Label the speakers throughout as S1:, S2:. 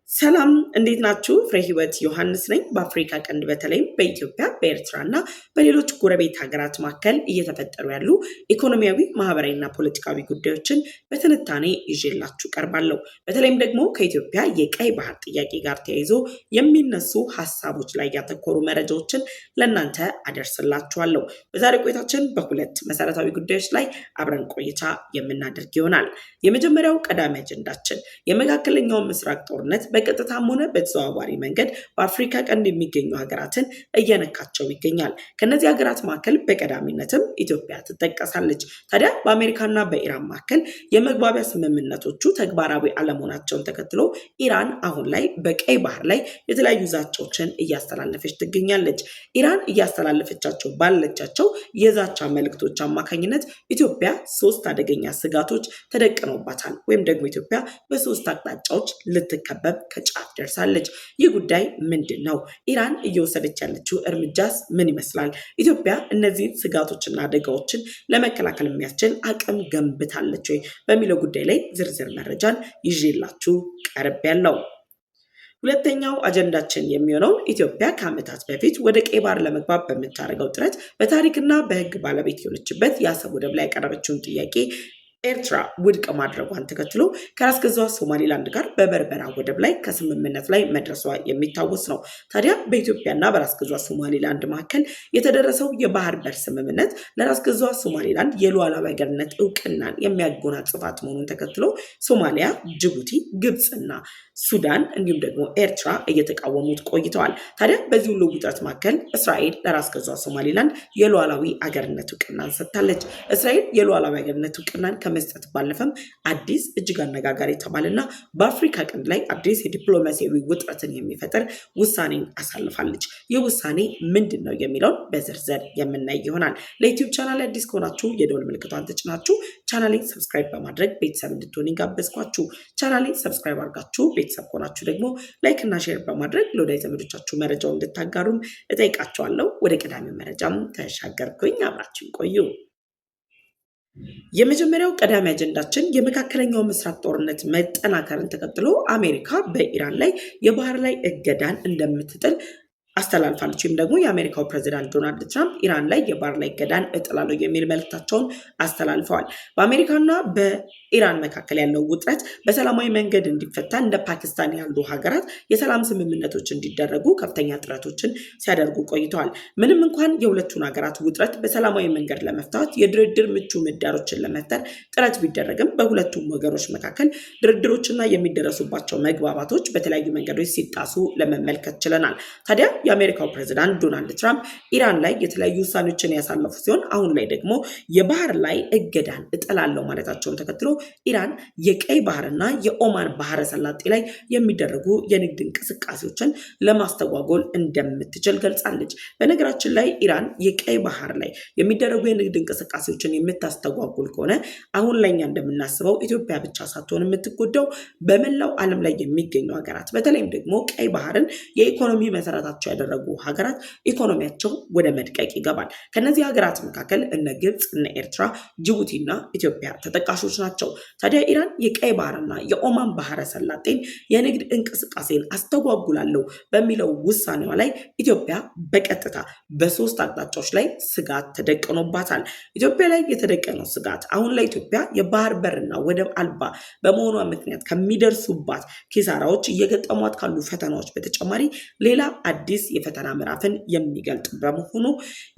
S1: ሰላም እንዴት ናችሁ? ፍሬ ህይወት ዮሐንስ ነኝ። በአፍሪካ ቀንድ በተለይም በኢትዮጵያ በኤርትራና በሌሎች ጎረቤት ሀገራት መካከል እየተፈጠሩ ያሉ ኢኮኖሚያዊ፣ ማህበራዊና ፖለቲካዊ ጉዳዮችን በትንታኔ ይዤላችሁ ቀርባለሁ። በተለይም ደግሞ ከኢትዮጵያ የቀይ ባህር ጥያቄ ጋር ተያይዞ የሚነሱ ሀሳቦች ላይ ያተኮሩ መረጃዎችን ለእናንተ አደርስላችኋለሁ። በዛሬ ቆይታችን በሁለት መሰረታዊ ጉዳዮች ላይ አብረን ቆይታ የምናደርግ ይሆናል። የመጀመሪያው ቀዳሚ አጀንዳችን የመካከለኛው ምስራቅ ጦርነት በቀጥታም ሆነ በተዘዋዋሪ መንገድ በአፍሪካ ቀንድ የሚገኙ ሀገራትን እየነካቸው ይገኛል። ከነዚህ ሀገራት መካከል በቀዳሚነትም ኢትዮጵያ ትጠቀሳለች። ታዲያ በአሜሪካና በኢራን መካከል የመግባቢያ ስምምነቶቹ ተግባራዊ አለመሆናቸውን ተከትሎ ኢራን አሁን ላይ በቀይ ባህር ላይ የተለያዩ ዛቻዎችን እያስተላለፈች ትገኛለች። ኢራን እያስተላለፈቻቸው ባለቻቸው የዛቻ መልእክቶች አማካኝነት ኢትዮጵያ ሶስት አደገኛ ስጋቶች ተደቅነውባታል። ወይም ደግሞ ኢትዮጵያ በሶስት አቅጣጫዎች ልትከበብ ከጫፍ ደርሳለች። ይህ ጉዳይ ምንድን ነው? ኢራን እየወሰደች ያለችው እርምጃስ ምን ይመስላል? ኢትዮጵያ እነዚህ ስጋቶችና አደጋዎችን ለመከላከል የሚያስችል አቅም ገንብታለች ወይ በሚለው ጉዳይ ላይ ዝርዝር መረጃን ይዤላችሁ ቀርቤያለሁ። ሁለተኛው አጀንዳችን የሚሆነው ኢትዮጵያ ከዓመታት በፊት ወደ ቀይ ባህር ለመግባት በምታደርገው ጥረት በታሪክና በሕግ ባለቤት የሆነችበት የአሰብ ወደብ ላይ ያቀረበችውን ጥያቄ ኤርትራ ውድቅ ማድረጓን ተከትሎ ከራስ ገዟ ሶማሊላንድ ጋር በበርበራ ወደብ ላይ ከስምምነት ላይ መድረሷ የሚታወስ ነው። ታዲያ በኢትዮጵያና በራስ ገዟ ሶማሊላንድ መካከል የተደረሰው የባህር በር ስምምነት ለራስ ገዟ ሶማሊላንድ የሉዓላዊ ሀገርነት እውቅናን የሚያጎናጽፋት መሆኑን ተከትሎ ሶማሊያ፣ ጅቡቲ፣ ግብፅና ሱዳን እንዲሁም ደግሞ ኤርትራ እየተቃወሙት ቆይተዋል። ታዲያ በዚህ ሁሉ ውጥረት መካከል እስራኤል ለራስ ገዟ ሶማሊላንድ የሉዓላዊ አገርነት እውቅናን ሰጥታለች። እስራኤል የሉዓላዊ አገርነት እውቅናን ከመስጠት ባለፈም አዲስ እጅግ አነጋጋሪ የተባለና በአፍሪካ ቀንድ ላይ አዲስ የዲፕሎማሲያዊ ውጥረትን የሚፈጥር ውሳኔን አሳልፋለች። ይህ ውሳኔ ምንድን ነው የሚለውን በዝርዝር የምናይ ይሆናል። ለዩቲዩብ ቻናል አዲስ ከሆናችሁ የደወል ምልክቷን ተጭናችሁ ቻናሌን ሰብስክራይብ በማድረግ ቤተሰብ እንድትሆኑ ጋበዝኳችሁ። ቻናሌን ሰብስክራይብ አድርጋችሁ ቤተሰብ ከሆናችሁ ደግሞ ላይክ እና ሼር በማድረግ ለወዳጅ ዘመዶቻችሁ መረጃውን እንድታጋሩም እጠይቃችኋለሁ። ወደ ቀዳሚው መረጃም ተሻገርኩኝ። አብራችሁ ቆዩ። የመጀመሪያው ቀዳሚ አጀንዳችን የመካከለኛው ምስራቅ ጦርነት መጠናከርን ተከትሎ አሜሪካ በኢራን ላይ የባህር ላይ እገዳን እንደምትጥል አስተላልፋለች። ወይም ደግሞ የአሜሪካው ፕሬዚዳንት ዶናልድ ትራምፕ ኢራን ላይ የባህር ላይ እገዳን እጥላለሁ የሚል መልእክታቸውን አስተላልፈዋል። በአሜሪካና በኢራን መካከል ያለው ውጥረት በሰላማዊ መንገድ እንዲፈታ እንደ ፓኪስታን ያሉ ሀገራት የሰላም ስምምነቶች እንዲደረጉ ከፍተኛ ጥረቶችን ሲያደርጉ ቆይተዋል። ምንም እንኳን የሁለቱን ሀገራት ውጥረት በሰላማዊ መንገድ ለመፍታት የድርድር ምቹ ምህዳሮችን ለመፍጠር ጥረት ቢደረግም በሁለቱም ወገኖች መካከል ድርድሮችና የሚደረሱባቸው መግባባቶች በተለያዩ መንገዶች ሲጣሱ ለመመልከት ችለናል። ታዲያ የአሜሪካው ፕሬዚዳንት ዶናልድ ትራምፕ ኢራን ላይ የተለያዩ ውሳኔዎችን ያሳለፉ ሲሆን አሁን ላይ ደግሞ የባህር ላይ እገዳን እጥላለሁ ማለታቸውን ተከትሎ ኢራን የቀይ ባህርና የኦማን ባህረ ሰላጤ ላይ የሚደረጉ የንግድ እንቅስቃሴዎችን ለማስተጓጎል እንደምትችል ገልጻለች። በነገራችን ላይ ኢራን የቀይ ባህር ላይ የሚደረጉ የንግድ እንቅስቃሴዎችን የምታስተጓጎል ከሆነ አሁን ላይ እኛ እንደምናስበው ኢትዮጵያ ብቻ ሳትሆን የምትጎዳው በመላው ዓለም ላይ የሚገኙ ሀገራት በተለይም ደግሞ ቀይ ባህርን የኢኮኖሚ መሰረታቸው ያደረጉ ሀገራት ኢኮኖሚያቸው ወደ መድቀቅ ይገባል። ከነዚህ ሀገራት መካከል እነ ግብፅ፣ እነ ኤርትራ፣ ጅቡቲና ኢትዮጵያ ተጠቃሾች ናቸው። ታዲያ ኢራን የቀይ ባህርና የኦማን ባህረ ሰላጤን የንግድ እንቅስቃሴን አስተጓጉላለሁ በሚለው ውሳኔዋ ላይ ኢትዮጵያ በቀጥታ በሶስት አቅጣጫዎች ላይ ስጋት ተደቅኖባታል። ኢትዮጵያ ላይ የተደቀነው ስጋት አሁን ላይ ኢትዮጵያ የባህር በርና ወደብ አልባ በመሆኗ ምክንያት ከሚደርሱባት ኪሳራዎች እየገጠሟት ካሉ ፈተናዎች በተጨማሪ ሌላ አዲስ የፈተና ምዕራፍን የሚገልጥ በመሆኑ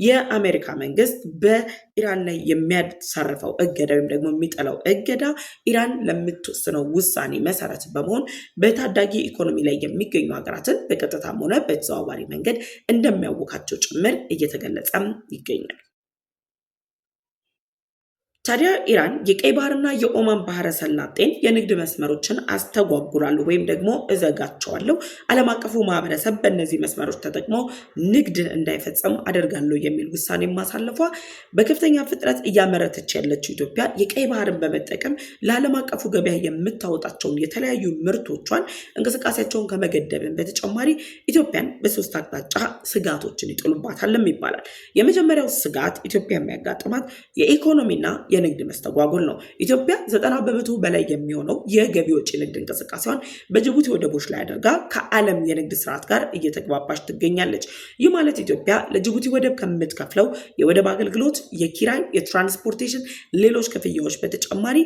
S1: የአሜሪካ መንግስት በኢራን ላይ የሚያሳርፈው እገዳ ወይም ደግሞ የሚጠላው እገዳ ኢራን ለምትወስነው ውሳኔ መሰረት በመሆን በታዳጊ ኢኮኖሚ ላይ የሚገኙ ሀገራትን በቀጥታም ሆነ በተዘዋዋሪ መንገድ እንደሚያውካቸው ጭምር እየተገለጸም ይገኛል። ታዲያ ኢራን የቀይ ባህርና የኦማን ባህረ ሰላጤን የንግድ መስመሮችን አስተጓጉላለሁ ወይም ደግሞ እዘጋቸዋለሁ፣ ዓለም አቀፉ ማህበረሰብ በእነዚህ መስመሮች ተጠቅሞ ንግድ እንዳይፈጸም አደርጋለሁ የሚል ውሳኔ ማሳለፏ በከፍተኛ ፍጥነት እያመረተች ያለችው ኢትዮጵያ የቀይ ባህርን በመጠቀም ለዓለም አቀፉ ገበያ የምታወጣቸውን የተለያዩ ምርቶቿን እንቅስቃሴያቸውን ከመገደብን በተጨማሪ ኢትዮጵያን በሶስት አቅጣጫ ስጋቶችን ይጥሉባታልም ይባላል። የመጀመሪያው ስጋት ኢትዮጵያ የሚያጋጥማት የኢኮኖሚና የንግድ መስተጓጎል ነው። ኢትዮጵያ 90% በላይ የሚሆነው የገቢ ወጪ ንግድ እንቅስቃሴዋን በጅቡቲ ወደቦች ላይ አድርጋ ከዓለም የንግድ ስርዓት ጋር እየተግባባች ትገኛለች። ይህ ማለት ኢትዮጵያ ለጅቡቲ ወደብ ከምትከፍለው የወደብ አገልግሎት፣ የኪራይ፣ የትራንስፖርቴሽን፣ ሌሎች ክፍያዎች በተጨማሪ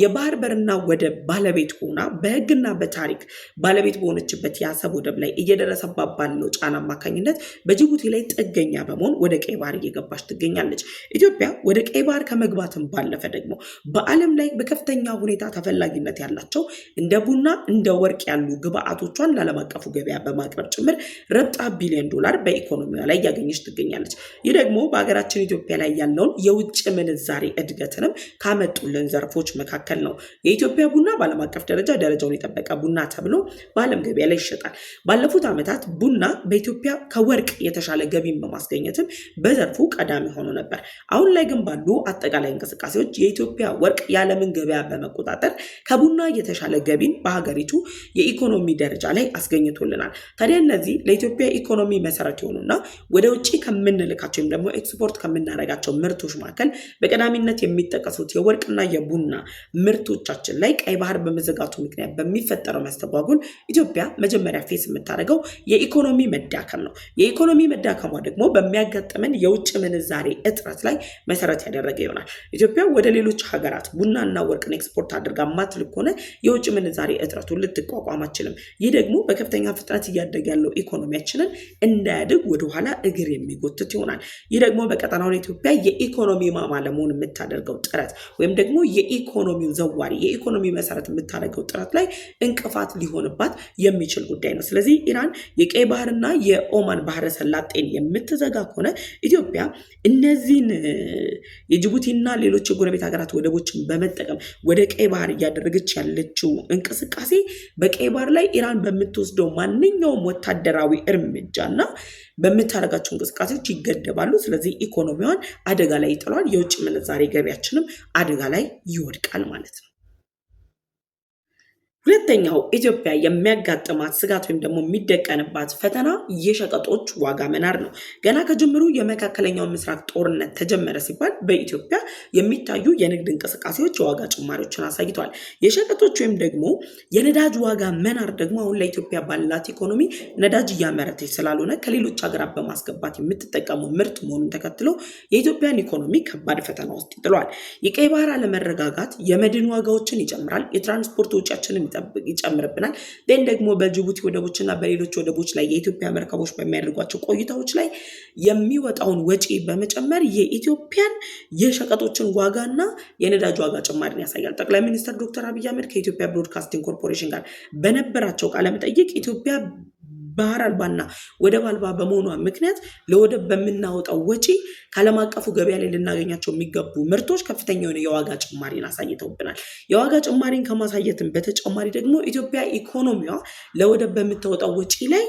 S1: የባህር በርና ወደብ ባለቤት ሆና በህግና በታሪክ ባለቤት በሆነችበት የአሰብ ወደብ ላይ እየደረሰባት ባለው ጫና አማካኝነት በጅቡቲ ላይ ጥገኛ በመሆን ወደ ቀይ ባህር እየገባች ትገኛለች። ኢትዮጵያ ወደ ቀይ ባህር ከመግባትም ባለፈ ደግሞ በዓለም ላይ በከፍተኛ ሁኔታ ተፈላጊነት ያላቸው እንደ ቡና፣ እንደ ወርቅ ያሉ ግብአቶቿን ለዓለም አቀፉ ገበያ በማቅረብ ጭምር ረብጣ ቢሊዮን ዶላር በኢኮኖሚዋ ላይ እያገኘች ትገኛለች። ይህ ደግሞ በሀገራችን ኢትዮጵያ ላይ ያለውን የውጭ ምንዛሬ እድገትንም ካመጡልን ዘርፎች መካከል ነው። የኢትዮጵያ ቡና በዓለም አቀፍ ደረጃ ደረጃውን የጠበቀ ቡና ተብሎ በዓለም ገበያ ላይ ይሸጣል። ባለፉት ዓመታት ቡና በኢትዮጵያ ከወርቅ የተሻለ ገቢን በማስገኘትም በዘርፉ ቀዳሚ ሆኖ ነበር። አሁን ላይ ግን ባሉ አጠቃላይ እንቅስቃሴዎች የኢትዮጵያ ወርቅ የዓለምን ገበያ በመቆጣጠር ከቡና የተሻለ ገቢን በሀገሪቱ የኢኮኖሚ ደረጃ ላይ አስገኝቶልናል። ታዲያ እነዚህ ለኢትዮጵያ ኢኮኖሚ መሰረት የሆኑና ወደ ውጭ ከምንልካቸው ወይም ደግሞ ኤክስፖርት ከምናደርጋቸው ምርቶች መካከል በቀዳሚነት የሚጠቀሱት የወርቅና የቡና ምርቶቻችን ላይ ቀይ ባህር በመዘጋቱ ምክንያት በሚፈጠረው መስተጓጎል ኢትዮጵያ መጀመሪያ ፌስ የምታደርገው የኢኮኖሚ መዳከም ነው። የኢኮኖሚ መዳከሟ ደግሞ በሚያጋጥመን የውጭ ምንዛሬ እጥረት ላይ መሰረት ያደረገ ይሆናል። ኢትዮጵያ ወደ ሌሎች ሀገራት ቡናና ወርቅን ኤክስፖርት አድርጋ ማትልክ ሆነ የውጭ ምንዛሬ እጥረቱን ልትቋቋም አትችልም። ይህ ደግሞ በከፍተኛ ፍጥነት እያደገ ያለው ኢኮኖሚያችንን እንዳያድግ ወደኋላ እግር የሚጎትት ይሆናል። ይህ ደግሞ በቀጠናው ኢትዮጵያ የኢኮኖሚ ማማ ለመሆን የምታደርገው ጥረት ወይም ደግሞ የኢኮኖሚው ዘዋሪ የኢኮኖሚ መሰረት የምታደርገው ጥረት ላይ እንቅፋት ሊሆንባት የሚችል ጉዳይ ነው። ስለዚህ ኢራን የቀይ ባህርና የኦማን ባህረ ሰላጤን የምትዘጋ ከሆነ ኢትዮጵያ እነዚህን የጅቡቲና ሌሎች የጎረቤት ሀገራት ወደቦችን በመጠቀም ወደ ቀይ ባህር እያደረገች ያለችው እንቅስቃሴ በቀይ ባህር ላይ ኢራን በምትወስደው ማንኛውም ወታደራዊ እርምጃና በምታደርጋቸው እንቅስቃሴዎች ይገደባሉ። ስለዚህ ኢኮኖሚዋን አደጋ ላይ ይጥሏል። የውጭ ምንዛሬ ገቢያችንም አደጋ ላይ ይወድቃል ማለት ነው። ሁለተኛው ኢትዮጵያ የሚያጋጥማት ስጋት ወይም ደግሞ የሚደቀንባት ፈተና የሸቀጦች ዋጋ መናር ነው። ገና ከጅምሩ የመካከለኛው ምስራቅ ጦርነት ተጀመረ ሲባል በኢትዮጵያ የሚታዩ የንግድ እንቅስቃሴዎች የዋጋ ጭማሪዎችን አሳይተዋል። የሸቀጦች ወይም ደግሞ የነዳጅ ዋጋ መናር ደግሞ አሁን ለኢትዮጵያ ባላት ኢኮኖሚ ነዳጅ እያመረተች ስላልሆነ ከሌሎች ሀገራት በማስገባት የምትጠቀመው ምርት መሆኑን ተከትሎ የኢትዮጵያን ኢኮኖሚ ከባድ ፈተና ውስጥ ይጥለዋል። የቀይ ባህር አለመረጋጋት የመድን ዋጋዎችን ይጨምራል። የትራንስፖርት ወጪያችንን ይጨምርብናል። ደን ደግሞ በጅቡቲ ወደቦችና በሌሎች ወደቦች ላይ የኢትዮጵያ መርከቦች በሚያደርጓቸው ቆይታዎች ላይ የሚወጣውን ወጪ በመጨመር የኢትዮጵያን የሸቀጦችን ዋጋና የነዳጅ ዋጋ ጭማሪን ያሳያል። ጠቅላይ ሚኒስትር ዶክተር አብይ አህመድ ከኢትዮጵያ ብሮድካስቲንግ ኮርፖሬሽን ጋር በነበራቸው ቃለ መጠይቅ ኢትዮጵያ ባህር አልባና ወደብ አልባ በመሆኗ ምክንያት ለወደብ በምናወጣው ወጪ ከዓለም አቀፉ ገበያ ላይ ልናገኛቸው የሚገቡ ምርቶች ከፍተኛ የሆነ የዋጋ ጭማሪን አሳይተውብናል። የዋጋ ጭማሪን ከማሳየትም በተጨማሪ ደግሞ ኢትዮጵያ ኢኮኖሚዋ ለወደብ በምታወጣው ወጪ ላይ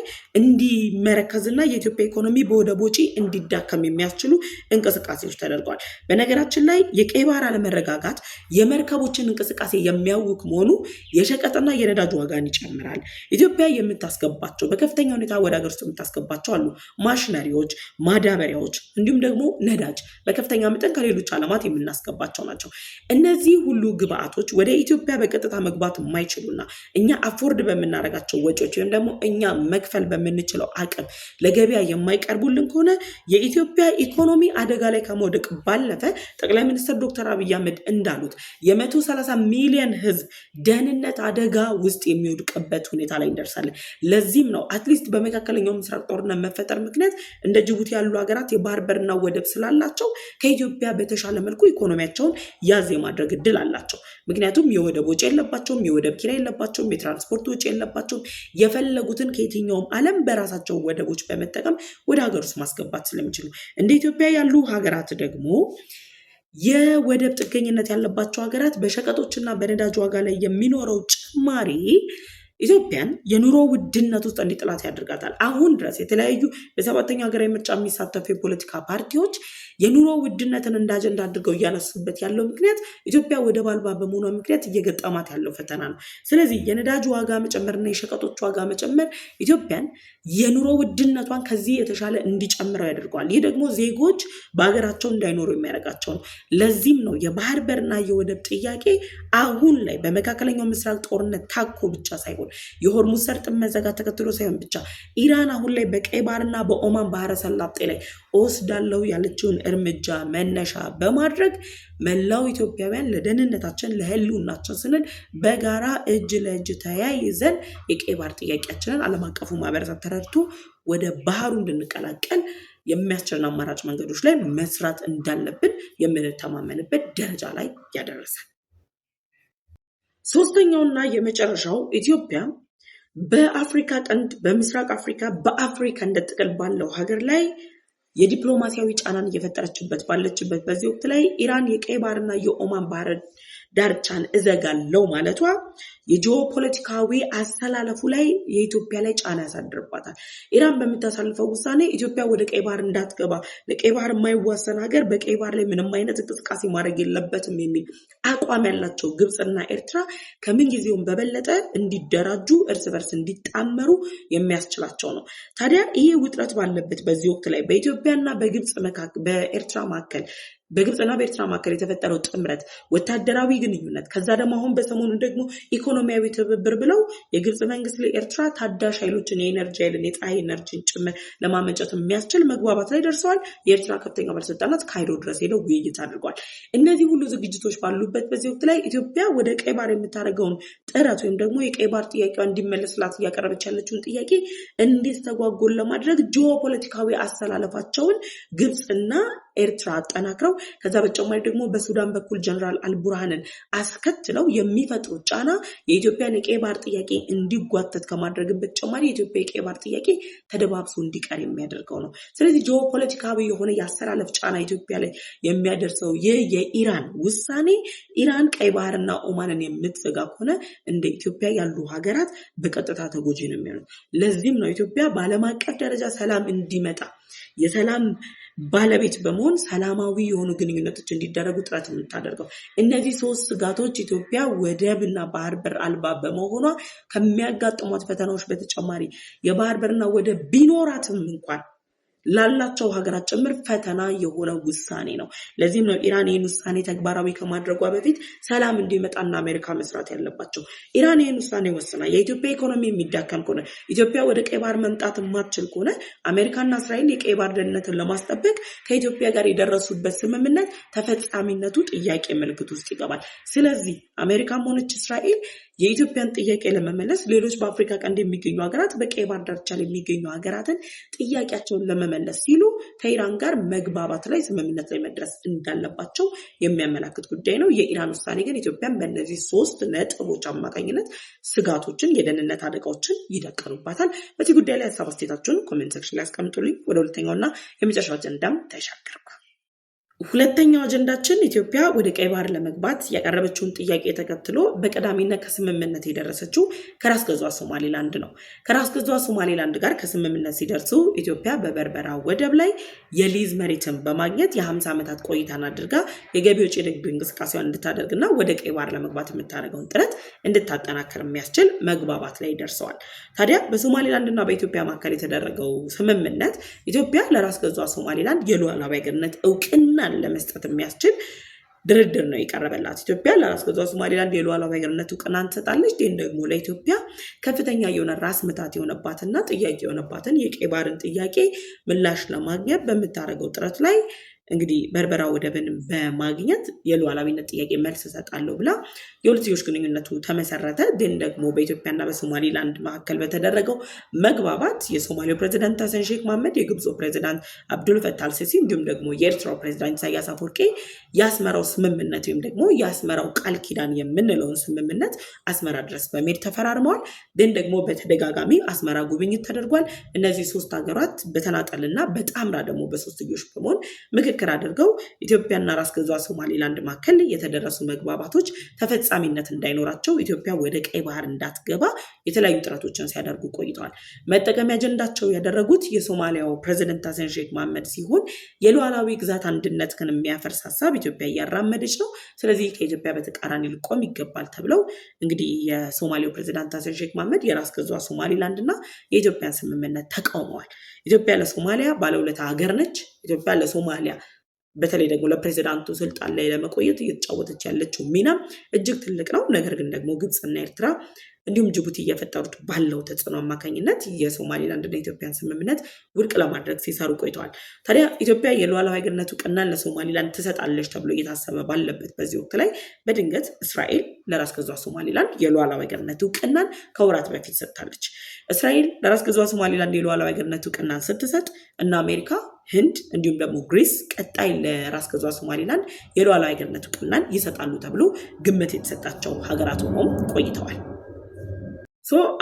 S1: እንዲመረከዝና የኢትዮጵያ ኢኮኖሚ በወደብ ወጪ እንዲዳከም የሚያስችሉ እንቅስቃሴዎች ተደርገዋል። በነገራችን ላይ የቀይ ባህር አለመረጋጋት የመርከቦችን እንቅስቃሴ የሚያውክ መሆኑ የሸቀጥና የነዳጅ ዋጋን ይጨምራል። ኢትዮጵያ የምታስገባቸው በከፍተኛ ሁኔታ ወደ ሀገር ውስጥ የምታስገባቸው አሉ ማሽነሪዎች፣ ማዳበሪያዎች እንዲሁም ደግሞ ነዳጅ በከፍተኛ መጠን ከሌሎች ዓለማት የምናስገባቸው ናቸው። እነዚህ ሁሉ ግብአቶች ወደ ኢትዮጵያ በቀጥታ መግባት የማይችሉና እኛ አፎርድ በምናደርጋቸው ወጪዎች ወይም ደግሞ እኛ መክፈል በምንችለው አቅም ለገበያ የማይቀርቡልን ከሆነ የኢትዮጵያ ኢኮኖሚ አደጋ ላይ ከመውደቅ ባለፈ ጠቅላይ ሚኒስትር ዶክተር አብይ አህመድ እንዳሉት የ130 ሚሊዮን ሕዝብ ደህንነት አደጋ ውስጥ የሚወድቅበት ሁኔታ ላይ እንደርሳለን። ለዚህም ነው አትሊስት በመካከለኛው ምስራቅ ጦርነት መፈጠር ምክንያት እንደ ጅቡቲ ያሉ ሀገራት የባህር በርና ወደብ ስላላቸው ከኢትዮጵያ በተሻለ መልኩ ኢኮኖሚያቸውን ያዝ የማድረግ እድል አላቸው። ምክንያቱም የወደብ ወጪ የለባቸውም፣ የወደብ ኪራይ የለባቸውም፣ የትራንስፖርት ወጪ የለባቸውም። የፈለጉትን ከየትኛውም ዓለም በራሳቸው ወደቦች በመጠቀም ወደ ሀገር ውስጥ ማስገባት ስለሚችሉ እንደ ኢትዮጵያ ያሉ ሀገራት ደግሞ የወደብ ጥገኝነት ያለባቸው ሀገራት በሸቀጦችና በነዳጅ ዋጋ ላይ የሚኖረው ጭማሪ ኢትዮጵያን የኑሮ ውድነት ውስጥ እንዲጥላት ያደርጋታል። አሁን ድረስ የተለያዩ በሰባተኛ ሀገራዊ ምርጫ የሚሳተፉ የፖለቲካ ፓርቲዎች የኑሮ ውድነትን እንደ አጀንዳ አድርገው እያነሱበት ያለው ምክንያት ኢትዮጵያ ወደብ አልባ በመሆኗ ምክንያት እየገጠማት ያለው ፈተና ነው። ስለዚህ የነዳጅ ዋጋ መጨመርና የሸቀጦች ዋጋ መጨመር ኢትዮጵያን የኑሮ ውድነቷን ከዚህ የተሻለ እንዲጨምረው ያደርገዋል። ይህ ደግሞ ዜጎች በሀገራቸው እንዳይኖሩ የሚያደርጋቸው ነው። ለዚህም ነው የባህር በርና የወደብ ጥያቄ አሁን ላይ በመካከለኛው ምስራቅ ጦርነት ታኮ ብቻ ሳይሆን የሆርሙዝ ሰርጥን መዘጋት ተከትሎ ሳይሆን ብቻ ኢራን አሁን ላይ በቀይ ባህርና በኦማን ባህረ ሰላጤ ላይ ወስዳለው ያለችውን እርምጃ መነሻ በማድረግ መላው ኢትዮጵያውያን ለደህንነታችን ለህልውናችን ስንል በጋራ እጅ ለእጅ ተያይዘን የቀይ ባህር ጥያቄያችንን ዓለም አቀፉ ማህበረሰብ ተረድቶ ወደ ባህሩ እንድንቀላቀል የሚያስችለን አማራጭ መንገዶች ላይ መስራት እንዳለብን የምንተማመንበት ደረጃ ላይ ያደረሰን። ሶስተኛውና የመጨረሻው ኢትዮጵያ በአፍሪካ ቀንድ በምስራቅ አፍሪካ በአፍሪካ እንደ ጥቅል ባለው ሀገር ላይ የዲፕሎማሲያዊ ጫናን እየፈጠረችበት ባለችበት በዚህ ወቅት ላይ ኢራን የቀይ ባህርና የኦማን ባህር ዳርቻን እዘጋለው ማለቷ የጂኦፖለቲካዊ አስተላለፉ ላይ የኢትዮጵያ ላይ ጫና ያሳድርባታል። ኢራን በምታሳልፈው ውሳኔ ኢትዮጵያ ወደ ቀይ ባህር እንዳትገባ ለቀይ ባህር የማይዋሰን ሀገር በቀይ ባህር ላይ ምንም አይነት እንቅስቃሴ ማድረግ የለበትም የሚል አቋም ያላቸው ግብፅና ኤርትራ ከምን ጊዜውም በበለጠ እንዲደራጁ እርስ በርስ እንዲጣመሩ የሚያስችላቸው ነው። ታዲያ ይህ ውጥረት ባለበት በዚህ ወቅት ላይ በኢትዮጵያና በኤርትራ መካከል በግብፅና በኤርትራ መካከል የተፈጠረው ጥምረት ወታደራዊ ግንኙነት ከዛ ደግሞ አሁን በሰሞኑ ደግሞ ኢኮኖሚያዊ ትብብር ብለው የግብፅ መንግስት ለኤርትራ ታዳሽ ኃይሎችን የኤነርጂ ኃይልን የፀሐይ ኤነርጂን ጭምር ለማመንጨት የሚያስችል መግባባት ላይ ደርሰዋል። የኤርትራ ከፍተኛ ባለስልጣናት ካይሮ ድረስ ሄደው ውይይት አድርገዋል። እነዚህ ሁሉ ዝግጅቶች ባሉበት በዚህ ወቅት ላይ ኢትዮጵያ ወደ ቀይ ባህር የምታደርገውን ጥረት ወይም ደግሞ የቀይ ባህር ጥያቄዋ እንዲመለስላት እያቀረበች ያለችውን ጥያቄ እንዲስተጓጎል ለማድረግ ጂኦፖለቲካዊ አስተላለፋቸውን ግብፅና ኤርትራ አጠናክረው ከዛ በተጨማሪ ደግሞ በሱዳን በኩል ጀነራል አልቡርሃንን አስከትለው የሚፈጥሩት ጫና የኢትዮጵያን የቀይ ባህር ጥያቄ እንዲጓተት ከማድረግ በተጨማሪ የኢትዮጵያ የቀይ ባህር ጥያቄ ተደባብሶ እንዲቀር የሚያደርገው ነው። ስለዚህ ጂኦፖለቲካዊ የሆነ የአሰላለፍ ጫና ኢትዮጵያ ላይ የሚያደርሰው ይህ የኢራን ውሳኔ ኢራን ቀይ ባህርና ኦማንን የምትዘጋ ከሆነ እንደ ኢትዮጵያ ያሉ ሀገራት በቀጥታ ተጎጂ ነው የሚሆኑት። ለዚህም ነው ኢትዮጵያ በዓለም አቀፍ ደረጃ ሰላም እንዲመጣ የሰላም ባለቤት በመሆን ሰላማዊ የሆኑ ግንኙነቶች እንዲደረጉ ጥረት የምታደርገው። እነዚህ ሶስት ስጋቶች ኢትዮጵያ ወደብና ባህር በር አልባ በመሆኗ ከሚያጋጥሟት ፈተናዎች በተጨማሪ የባህር በርና ወደብ ቢኖራትም እንኳን ላላቸው ሀገራት ጭምር ፈተና የሆነ ውሳኔ ነው። ለዚህም ነው ኢራን ይህን ውሳኔ ተግባራዊ ከማድረጓ በፊት ሰላም እንዲመጣና አሜሪካ መስራት ያለባቸው። ኢራን ይህን ውሳኔ ወስና የኢትዮጵያ ኢኮኖሚ የሚዳከም ከሆነ ኢትዮጵያ ወደ ቀይ ባህር መምጣት የማትችል ከሆነ አሜሪካና እስራኤል የቀይ ባህር ደህንነትን ለማስጠበቅ ከኢትዮጵያ ጋር የደረሱበት ስምምነት ተፈጻሚነቱ ጥያቄ ምልክት ውስጥ ይገባል። ስለዚህ አሜሪካም ሆነች እስራኤል የኢትዮጵያን ጥያቄ ለመመለስ ሌሎች በአፍሪካ ቀንድ የሚገኙ ሀገራት በቀይ ባህር ዳርቻ ላይ የሚገኙ ሀገራትን ጥያቄያቸውን ለመመለስ ሲሉ ከኢራን ጋር መግባባት ላይ ስምምነት ላይ መድረስ እንዳለባቸው የሚያመላክት ጉዳይ ነው። የኢራን ውሳኔ ግን ኢትዮጵያን በእነዚህ ሶስት ነጥቦች አማካኝነት ስጋቶችን፣ የደህንነት አደጋዎችን ይደቀኑባታል። በዚህ ጉዳይ ላይ ሀሳብ አስተያየታችሁን ኮሜንት ሴክሽን ላይ አስቀምጡልኝ። ወደ ሁለተኛውና የመጨረሻው አጀንዳም ተሻገርኩ። ሁለተኛው አጀንዳችን ኢትዮጵያ ወደ ቀይ ባህር ለመግባት ያቀረበችውን ጥያቄ ተከትሎ በቀዳሚነት ከስምምነት የደረሰችው ከራስ ገዟ ሶማሌላንድ ነው። ከራስ ገዟ ሶማሌላንድ ጋር ከስምምነት ሲደርሱ ኢትዮጵያ በበርበራ ወደብ ላይ የሊዝ መሬትን በማግኘት የ50 ዓመታት ቆይታን አድርጋ የገቢ ወጪ ንግድ እንቅስቃሴዋን እንድታደርግና ወደ ቀይ ባህር ለመግባት የምታደርገውን ጥረት እንድታጠናክር የሚያስችል መግባባት ላይ ደርሰዋል። ታዲያ በሶማሌላንድና በኢትዮጵያ መካከል የተደረገው ስምምነት ኢትዮጵያ ለራስ ገዟ ሶማሌላንድ የሉዓላዊ ሀገርነት እውቅና ለመስጠት የሚያስችል ድርድር ነው የቀረበላት። ኢትዮጵያ ለራስ ገዟ ሶማሌላንድ የሉዓላዊ ሀገርነት እውቅና ትሰጣለች። ይህን ደግሞ ለኢትዮጵያ ከፍተኛ የሆነ ራስ ምታት የሆነባትና ጥያቄ የሆነባትን የቀይ ባህርን ጥያቄ ምላሽ ለማግኘት በምታደርገው ጥረት ላይ እንግዲህ በርበራ ወደብን በማግኘት የሉዓላዊነት ጥያቄ መልስ እሰጣለሁ ብላ የሁለትዮሽ ግንኙነቱ ተመሰረተ። ግን ደግሞ በኢትዮጵያና በሶማሌላንድ መካከል በተደረገው መግባባት የሶማሌው ፕሬዚዳንት ሀሰን ሼክ መሐመድ፣ የግብፁ ፕሬዚዳንት አብዱል ፈታህ አልሲሲ እንዲሁም ደግሞ የኤርትራው ፕሬዚዳንት ኢሳያስ አፈወርቂ የአስመራው ስምምነት ወይም ደግሞ የአስመራው ቃል ኪዳን የምንለውን ስምምነት አስመራ ድረስ በመሄድ ተፈራርመዋል። ግን ደግሞ በተደጋጋሚ አስመራ ጉብኝት ተደርጓል። እነዚህ ሶስት ሀገራት በተናጠልና በጣምራ ደግሞ በሶስትዮሽ በመሆን ምክክር ምክክር አድርገው ኢትዮጵያና ራስ ገዟ ሶማሌላንድ መካከል የተደረሱ መግባባቶች ተፈጻሚነት እንዳይኖራቸው ኢትዮጵያ ወደ ቀይ ባህር እንዳትገባ የተለያዩ ጥረቶችን ሲያደርጉ ቆይተዋል። መጠቀሚያ አጀንዳቸው ያደረጉት የሶማሊያው ፕሬዝዳንት ሐሰን ሼክ መሐመድ ሲሆን የሉዓላዊ ግዛት አንድነት ግን የሚያፈርስ ሀሳብ ኢትዮጵያ እያራመደች ነው፣ ስለዚህ ከኢትዮጵያ በተቃራኒ ሊቆም ይገባል ተብለው እንግዲህ የሶማሊያው ፕሬዝዳንት ሐሰን ሼክ መሐመድ የራስ ገዟ ሶማሌላንድ እና የኢትዮጵያን ስምምነት ተቃውመዋል። ኢትዮጵያ ለሶማሊያ ባለውለታ ሀገር ነች። ኢትዮጵያ ለሶማሊያ በተለይ ደግሞ ለፕሬዝዳንቱ ስልጣን ላይ ለመቆየት እየተጫወተች ያለችው ሚና እጅግ ትልቅ ነው። ነገር ግን ደግሞ ግብፅና ኤርትራ እንዲሁም ጅቡቲ እየፈጠሩት ባለው ተጽዕኖ አማካኝነት የሶማሌላንድና የኢትዮጵያን ስምምነት ውድቅ ለማድረግ ሲሰሩ ቆይተዋል። ታዲያ ኢትዮጵያ የሉዓላዊነት ዕውቅናን ለሶማሌላንድ ትሰጣለች ተብሎ እየታሰበ ባለበት በዚህ ወቅት ላይ በድንገት እስራኤል ለራስ ገዟ ሶማሌላንድ የሉዓላዊነት ዕውቅናን ከወራት በፊት ሰጥታለች። እስራኤል ለራስ ገዟ ሶማሌላንድ የሉዓላዊነት ዕውቅናን ስትሰጥ እና አሜሪካ፣ ህንድ እንዲሁም ደግሞ ግሪስ ቀጣይ ለራስ ገዟ ሶማሌላንድ የሉዓላዊነት ዕውቅናን ይሰጣሉ ተብሎ ግምት የተሰጣቸው ሀገራት ሆነው ቆይተዋል።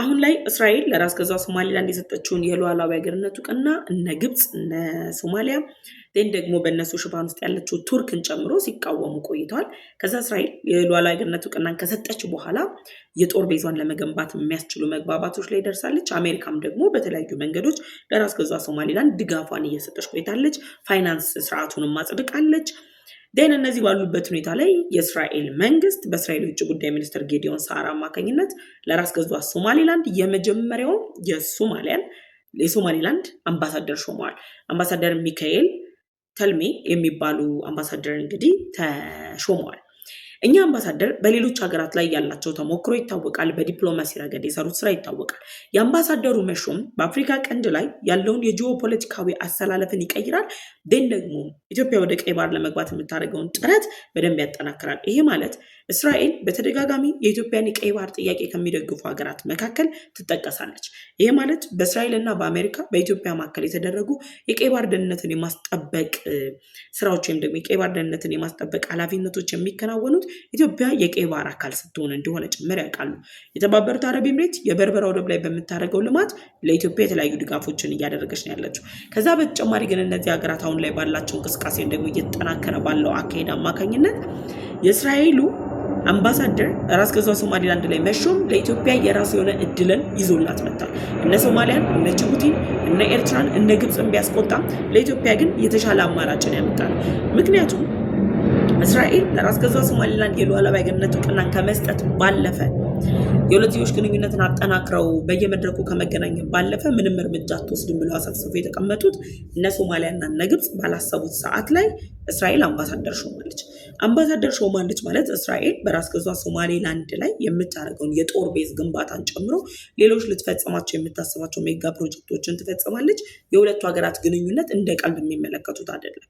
S1: አሁን ላይ እስራኤል ለራስ ገዟ ሶማሌላንድ የሰጠችውን የሉዓላዊ ሀገርነት ዕውቅና እነ ግብፅ እነ ሶማሊያ ደግሞ በእነሱ ሽፋን ውስጥ ያለችው ቱርክን ጨምሮ ሲቃወሙ ቆይተዋል። ከዛ እስራኤል የሉዓላዊ ሀገርነት ዕውቅናን ከሰጠች በኋላ የጦር ቤዟን ለመገንባት የሚያስችሉ መግባባቶች ላይ ደርሳለች። አሜሪካም ደግሞ በተለያዩ መንገዶች ለራስ ገዟ ሶማሌላንድ ድጋፏን እየሰጠች ቆይታለች። ፋይናንስ ስርዓቱንም ማጽድቃለች። እነዚህ ባሉበት ሁኔታ ላይ የእስራኤል መንግስት በእስራኤል የውጭ ጉዳይ ሚኒስትር ጌዲዮን ሳር አማካኝነት ለራስ ገዟ ሶማሌላንድ የመጀመሪያውን የሶማሌላንድ አምባሳደር ሾመዋል። አምባሳደር ሚካኤል ተልሜ የሚባሉ አምባሳደር እንግዲህ ተሾመዋል። እኛ አምባሳደር በሌሎች ሀገራት ላይ ያላቸው ተሞክሮ ይታወቃል። በዲፕሎማሲ ረገድ የሰሩት ስራ ይታወቃል። የአምባሳደሩ መሾም በአፍሪካ ቀንድ ላይ ያለውን የጂኦፖለቲካዊ አሰላለፍን ይቀይራል። ደግሞ ኢትዮጵያ ወደ ቀይ ባህር ለመግባት የምታደርገውን ጥረት በደንብ ያጠናክራል። ይሄ ማለት እስራኤል በተደጋጋሚ የኢትዮጵያን የቀይ ባህር ጥያቄ ከሚደግፉ ሀገራት መካከል ትጠቀሳለች። ይሄ ማለት በእስራኤልና በአሜሪካ በኢትዮጵያ መካከል የተደረጉ የቀይ ባህር ደህንነትን የማስጠበቅ ስራዎች ወይም ደግሞ የቀይ ባህር ደህንነትን የማስጠበቅ ኃላፊነቶች የሚከናወኑት ኢትዮጵያ የቀይ ባህር አካል ስትሆን እንደሆነ ጭምር ያውቃሉ። የተባበሩት አረብ ኤምሬት የበርበራ ወደብ ላይ በምታደርገው ልማት ለኢትዮጵያ የተለያዩ ድጋፎችን እያደረገች ነው ያለችው። ከዛ በተጨማሪ ግን እነዚህ ሀገራት አሁን ላይ ባላቸው እንቅስቃሴ ደግሞ እየተጠናከረ ባለው አካሄድ አማካኝነት የእስራኤሉ አምባሳደር ራስ ገዟ ሶማሌላንድ ላይ መሾም ለኢትዮጵያ የራሱ የሆነ እድልን ይዞላት መጣል። እነ ሶማሊያን፣ እነ ጅቡቲን፣ እነ ኤርትራን፣ እነ ግብፅን ቢያስቆጣም ለኢትዮጵያ ግን የተሻለ አማራጭን ያመጣል። ምክንያቱም እስራኤል ለራስ ገዟ ሶማሌላንድ የሉዓላዊነት ዕውቅናን ከመስጠት ባለፈ የሁለትዮሽ ግንኙነትን አጠናክረው በየመድረኩ ከመገናኘት ባለፈ ምንም እርምጃ አትወስድም ብለው አሰብስበው የተቀመጡት እነ ሶማሊያና እነ ግብፅ ባላሰቡት ሰዓት ላይ እስራኤል አምባሳደር ሾማለች። አምባሳደር ሾማለች ማለት እስራኤል በራስ ገዟ ሶማሌላንድ ላይ የምታደርገውን የጦር ቤዝ ግንባታን ጨምሮ ሌሎች ልትፈጽማቸው የምታስባቸው ሜጋ ፕሮጀክቶችን ትፈጽማለች። የሁለቱ ሀገራት ግንኙነት እንደ ቀልድ የሚመለከቱት አይደለም።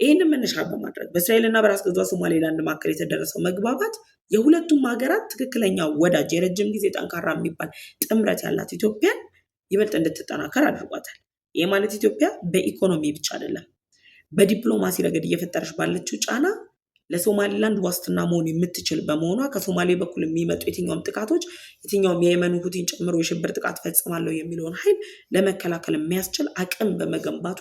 S1: ይህንን መነሻ በማድረግ በእስራኤልና በራስ ገዟ ሶማሌላንድ መካከል የተደረሰው መግባባት የሁለቱም ሀገራት ትክክለኛ ወዳጅ የረጅም ጊዜ ጠንካራ የሚባል ጥምረት ያላት ኢትዮጵያን ይበልጥ እንድትጠናከር አድርጓታል። ይህ ማለት ኢትዮጵያ በኢኮኖሚ ብቻ አይደለም፣ በዲፕሎማሲ ረገድ እየፈጠረች ባለችው ጫና ለሶማሌላንድ ዋስትና መሆን የምትችል በመሆኗ ከሶማሌ በኩል የሚመጡ የትኛውም ጥቃቶች የትኛውም የየመኑ ሁቲን ጨምሮ የሽብር ጥቃት ፈጽማለሁ የሚለውን ኃይል ለመከላከል የሚያስችል አቅም በመገንባቷ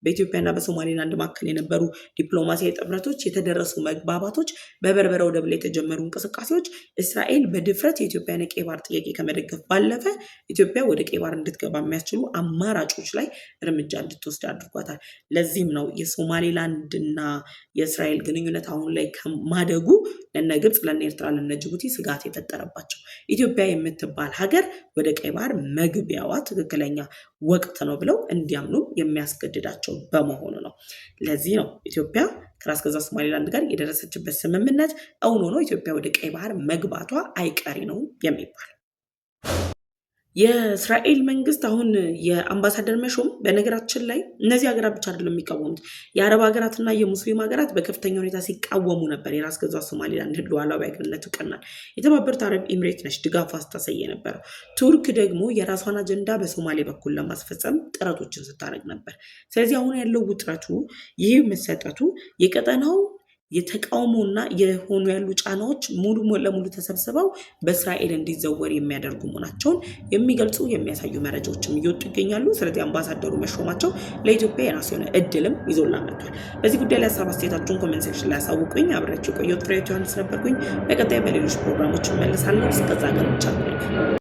S1: በኢትዮጵያና በሶማሌላንድ መካከል የነበሩ ዲፕሎማሲያዊ ጥምረቶች፣ የተደረሱ መግባባቶች፣ በበርበራ ወደብ ላይ የተጀመሩ እንቅስቃሴዎች እስራኤል በድፍረት የኢትዮጵያን የቀይ ባህር ጥያቄ ከመደገፍ ባለፈ ኢትዮጵያ ወደ ቀይ ባህር እንድትገባ የሚያስችሉ አማራጮች ላይ እርምጃ እንድትወስድ አድርጓታል። ለዚህም ነው የሶማሌላንድና የእስራኤል ግንኙነት አሁን ላይ ከማደጉ ለነ ግብፅ፣ ለነ ኤርትራ፣ ለነ ጅቡቲ ስጋት የፈጠረባቸው። ኢትዮጵያ የምትባል ሀገር ወደ ቀይ ባህር መግቢያዋ ትክክለኛ ወቅት ነው ብለው እንዲያምኑ የሚያስገድዳቸው በመሆኑ ነው። ለዚህ ነው ኢትዮጵያ ከራስ ገዟ ሶማሌላንድ ጋር የደረሰችበት ስምምነት እውን ሆኖ ኢትዮጵያ ወደ ቀይ ባህር መግባቷ አይቀሬ ነው የሚባል። የእስራኤል መንግስት አሁን የአምባሳደር መሾም በነገራችን ላይ እነዚህ ሀገራት ብቻ አይደለም የሚቃወሙት፣ የአረብ ሀገራትና የሙስሊም ሀገራት በከፍተኛ ሁኔታ ሲቃወሙ ነበር። የራስ ገዟ ሶማሌላንድ ሉዓላዊነት ዕውቅናን የተባበሩት አረብ ኤምሬት ነች ድጋፍ አስታሳየ ነበረው። ቱርክ ደግሞ የራሷን አጀንዳ በሶማሌ በኩል ለማስፈጸም ጥረቶችን ስታደርግ ነበር። ስለዚህ አሁን ያለው ውጥረቱ ይህ መሰጠቱ የቀጠናው የተቃውሞና የሆኑ ያሉ ጫናዎች ሙሉ ለሙሉ ተሰብስበው በእስራኤል እንዲዘወር የሚያደርጉ መሆናቸውን የሚገልጹ የሚያሳዩ መረጃዎችም እየወጡ ይገኛሉ። ስለዚህ አምባሳደሩ መሾማቸው ለኢትዮጵያ የራሱ የሆነ እድልም ይዞላ መጥቷል። በዚህ ጉዳይ ላይ ሀሳብ አስተያየታችሁን ኮሜንት ሴክሽን ላይ አሳውቁኝ። አብሬያችሁ የቆየሁት ፍሬህይወት ዮሐንስ ነበርኩኝ። በቀጣይ በሌሎች ፕሮግራሞች እመለሳለሁ። እስከዛ ግን ቻው።